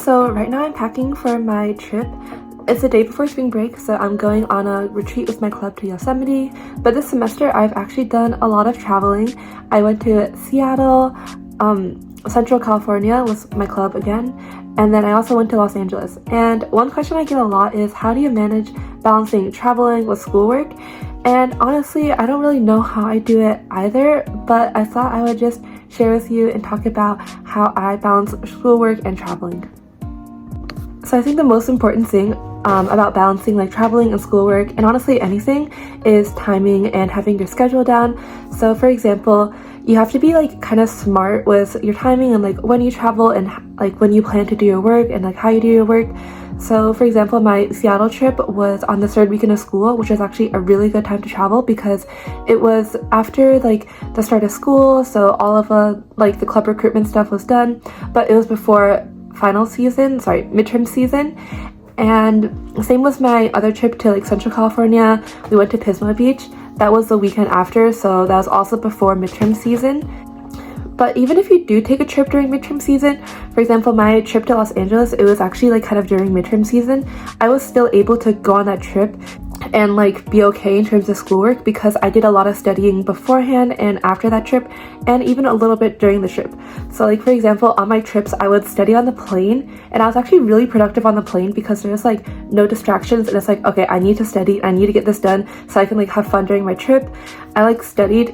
So right now I'm packing for my trip. It's the day before spring break, so I'm going on a retreat with my club to Yosemite. But this semester I've actually done a lot of traveling. I went to Seattle, Central California with my club again, and then I also went to Los Angeles. And one question I get a lot is, how do you manage balancing traveling with schoolwork? And honestly, I don't really know how I do it either, but I thought I would just share with you and talk about how I balance schoolwork and traveling. So I think the most important thing about balancing like traveling and schoolwork, and honestly anything, is timing and having your schedule down. So for example, you have to be like kind of smart with your timing and like when you travel and like when you plan to do your work and like how you do your work. So for example, my Seattle trip was on the third weekend of school, which was actually a really good time to travel because it was after like the start of school, so all of the club recruitment stuff was done, but it was before midterm season. And same with my other trip to like Central California. We went to Pismo Beach. That was the weekend after, so that was also before midterm season. But even if you do take a trip during midterm season, for example, my trip to Los Angeles, it was actually like kind of during midterm season, I was still able to go on that trip and like be okay in terms of schoolwork because I did a lot of studying beforehand and after that trip, and even a little bit during the trip. So like for example, on my trips I would study on the plane, and I was actually really productive on the plane because there's like no distractions, and it's like, okay, I need to study, I need to get this done so I can like have fun during my trip. I like studied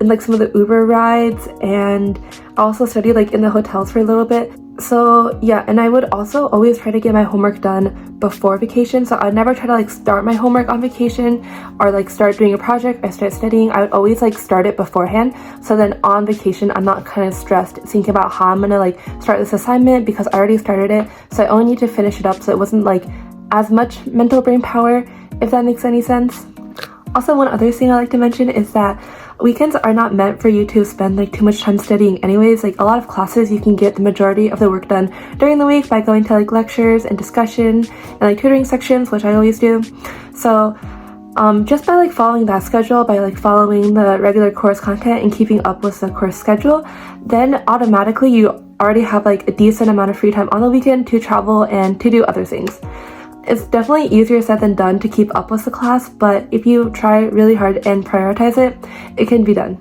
in like some of the Uber rides, and I also studied like in the hotels for a little bit. So yeah, and I would also always try to get my homework done before vacation. So I'd never try to like start my homework on vacation or like start doing a project I start studying. I would always like start it beforehand, so then on vacation I'm not kind of stressed thinking about how I'm gonna like start this assignment because I already started it, so I only need to finish it up, so it wasn't like as much mental brain power, if that makes any sense. Also, one other thing I like to mention is that weekends are not meant for you to spend like too much time studying anyways. Like a lot of classes you can get the majority of the work done during the week by going to like lectures and discussion and like tutoring sections, which I always do. So just by like following that schedule, by like following the regular course content and keeping up with the course schedule, then automatically you already have like a decent amount of free time on the weekend to travel and to do other things. It's definitely easier said than done to keep up with the class, but if you try really hard and prioritize it, it can be done.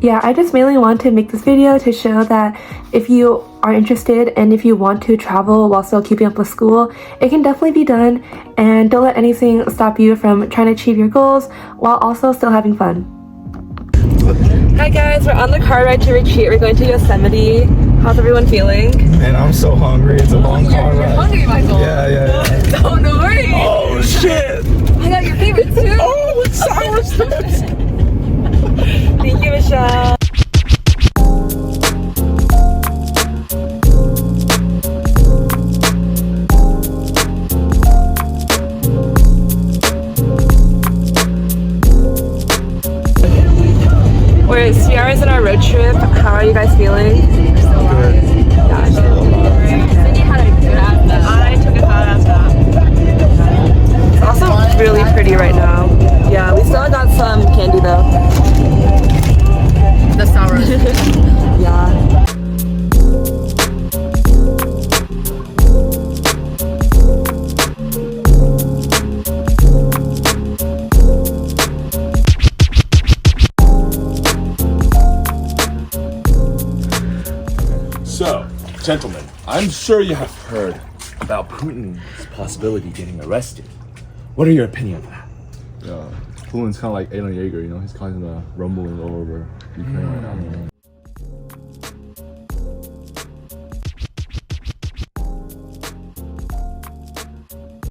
Yeah, I just mainly want to make this video to show that if you are interested and if you want to travel while still keeping up with school, it can definitely be done, and don't let anything stop you from trying to achieve your goals while also still having fun. Hi guys, we're on the car ride to retreat. We're going to Yosemite. How's everyone feeling? Man, I'm so hungry. It's a long car ride. You're hungry, Michael. Yeah. Oh, no worries. Oh, shit. I got your favorite too. Oh, it's sour strips. Thank you, Michelle. We're 3 hours in our road trip. How are you guys feeling? Good. I took a hot It's also really pretty right now. Yeah, we still got some candy though. The sour. Yeah. So, gentlemen, I'm sure you have heard about Putin's possibility getting arrested. What are your opinions on that? Putin's kind of like Alan Yeager, you know? He's causing the rumbling all over Ukraine right now.